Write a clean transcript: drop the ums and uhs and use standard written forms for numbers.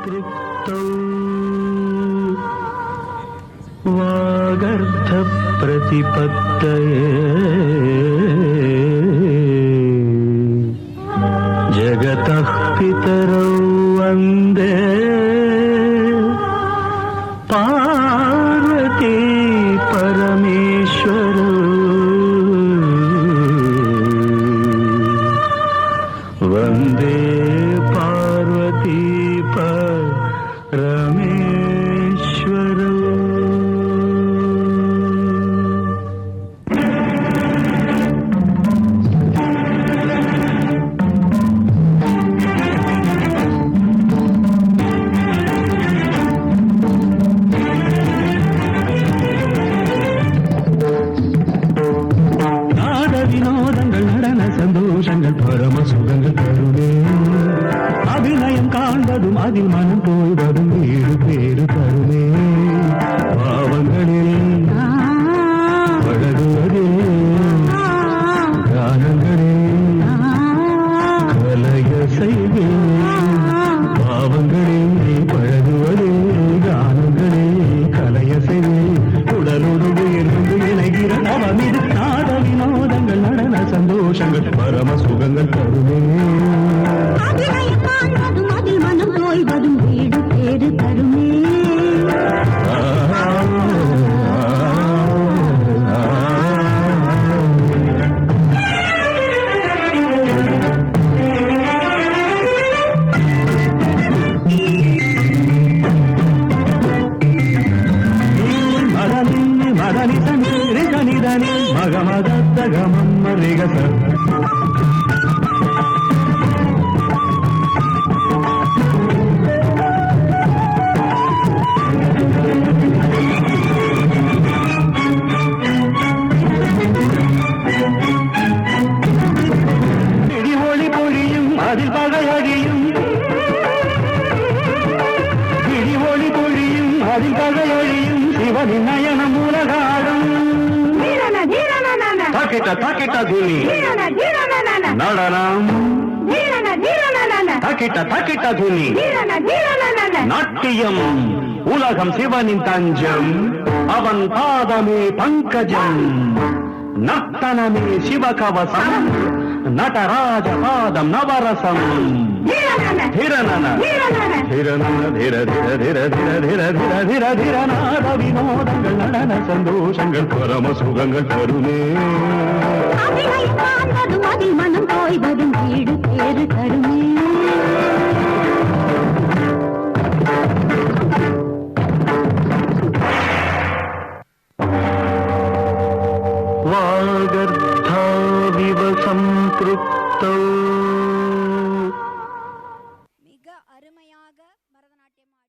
सम्पृक्तौ वागर्थप्रतिपत्तये जगतः पितरौ वन्दे पार्वती परमेश्वरौ वन्दे पार्वती परमेश्वरौ। வினோதங்கள் நடன சந்தோஷங்கள் பரம சுகங்கள் தருமே அபிநயம் காண்பதும் அதில் மனம் போய்வதும் வீடு பேரு தருமே பாவங்களில் பழகுவதே கானங்களில் கலைய செய்வே பாவங்களில் பழகுவதே கானங்களில் கலைய செய்வே உடலோடு உயர்ந்து இணைகிற நவமிது நாட வினோதங்கள் நடன சந்தோஷங்கள் பரம சுகங்கள் தருமே அதில் மனம் போய்வதும் வீடு பேரு தருமே மதனி சனி சனிதனி மகமதத்தகமம் மரிகச இடி ஒளி பொழியும் அதில் பகையடியும் இடி ஒளி பொழியும் அதில் பகையடியும் சிவனின் நயனம் உலகாடும் தாக்கிட்ட தாக்கிட்ட துணி நடனம் தாக்கிட்ட தாக்கிட்ட துணி நாட்டியம் உலகம் சிவனின் தஞ்சம் அவன் பாதமே பங்கஜம் நர்த்தனமே சிவகவசம் நடராஜ பாதம் நவரசம் ಧಿರನನ ಧಿರನನ ಧಿರ ಧಿರ ಧಿರ ಧಿರ ಧಿರ ಧಿರ ಧಿರ ಧಿರ நாட வினோதங்கள் நடன சந்தோஷங்கள் பரம சுகங்கள் தருமே அதில் மனம் போய்வதும் வீடு பேரு தருமே वागर्थाविव सम्पृक्तौ